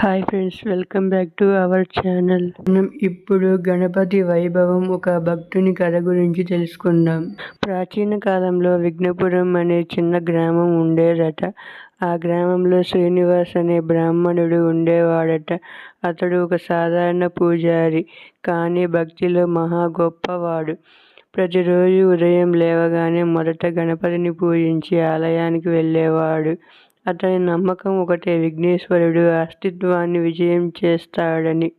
Hi friends, welcome back to our channel. మనం ఇప్పుడు గణపతి వైభవం ఒక భక్తుని కథ గురించి తెలుసుకుందాం. ప్రాచీన కాలంలో విఘ్నపురం అనే చిన్న గ్రామం ఉండేదట. ఆ గ్రామంలో శ్రీనివాస్ అనే బ్రాహ్మణుడు ఉండేవాడట. అతడు ఒక సాధారణ పూజారి, కానీ భక్తిలో మహా గొప్పవాడు. ప్రతిరోజు ఉదయం లేవగానే మొదట గణపతిని పూజించి ఆలయానికి వెళ్ళేవాడు. అతని నమ్మకం ఒకటే, విఘ్నేశ్వరుడు అస్తిత్వాన్ని విజయం చేస్తాడని.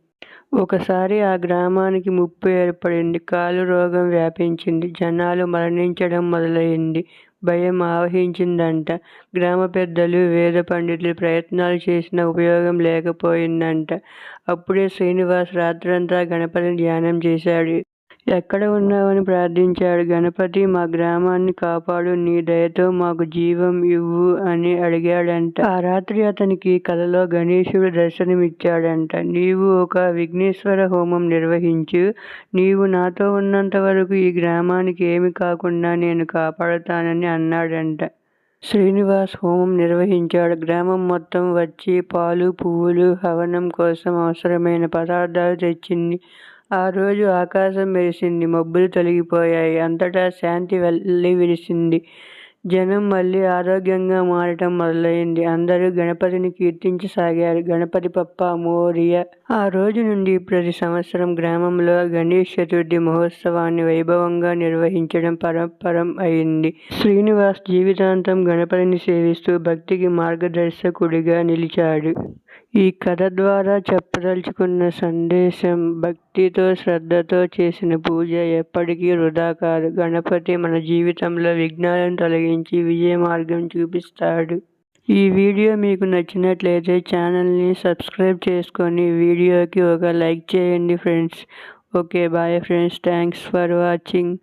ఒకసారి ఆ గ్రామానికి ముప్పు ఏర్పడింది. కాలు రోగం వ్యాపించింది. జనాలు మరణించడం మొదలైంది. భయం ఆవహించిందంట. గ్రామ పెద్దలు, వేద పండితులు ప్రయత్నాలు చేసినా ఉపయోగం లేకపోయిందంట. అప్పుడే శ్రీనివాస్ రాత్రంతా గణపతిని ధ్యానం చేశాడు. ఎక్కడ ఉన్నావని ప్రార్థించాడు. గణపతి, మా గ్రామాన్ని కాపాడు, నీ దయతో మాకు జీవం ఇవ్వు అని అడిగాడంట. ఆ రాత్రి అతనికి కలలో గణేశుడు దర్శనమిచ్చాడంట. నీవు ఒక విఘ్నేశ్వర హోమం నిర్వహించు. నీవు నాతో ఉన్నంత వరకు ఈ గ్రామానికి ఏమి కాకుండా నేను కాపాడుతానని అన్నాడంట. శ్రీనివాస్ హోమం నిర్వహించాడు. గ్రామం మొత్తం వచ్చి పాలు, పువ్వులు, హవనం కోసం అవసరమైన పదార్థాలు తెచ్చింది. ఆ రోజు ఆకాశం మెరిసింది. మబ్బులు తొలగిపోయాయి. అంతటా శాంతి వెల్లివిరిసింది. జనం మళ్ళీ ఆరోగ్యంగా మారటం మొదలైంది. అందరూ గణపతిని కీర్తించసాగారు. గణపతి పప్ప మోరియా. ఆ రోజు నుండి ప్రతి సంవత్సరం గ్రామంలో గణేష్ చతుర్థి మహోత్సవాన్ని వైభవంగా నిర్వహించడం పరంపరం అయింది. శ్రీనివాస్ జీవితాంతం గణపతిని సేవిస్తూ భక్తికి మార్గదర్శకుడిగా నిలిచాడు. ఈ కథ ద్వారా చెప్పదలుచుకున్న సందేశం, భక్తితో శ్రద్ధతో చేసిన పూజ ఎప్పటికీ వృధా కాదు. గణపతి మన జీవితంలో విఘ్నాలను తొలగించి విజయ మార్గం చూపిస్తాడు. ఈ వీడియో మీకు నచ్చినట్లయితే ఛానల్ని సబ్స్క్రైబ్ చేసుకొని వీడియోకి ఒక లైక్ చేయండి friends. Okay, bye friends. Thanks for watching.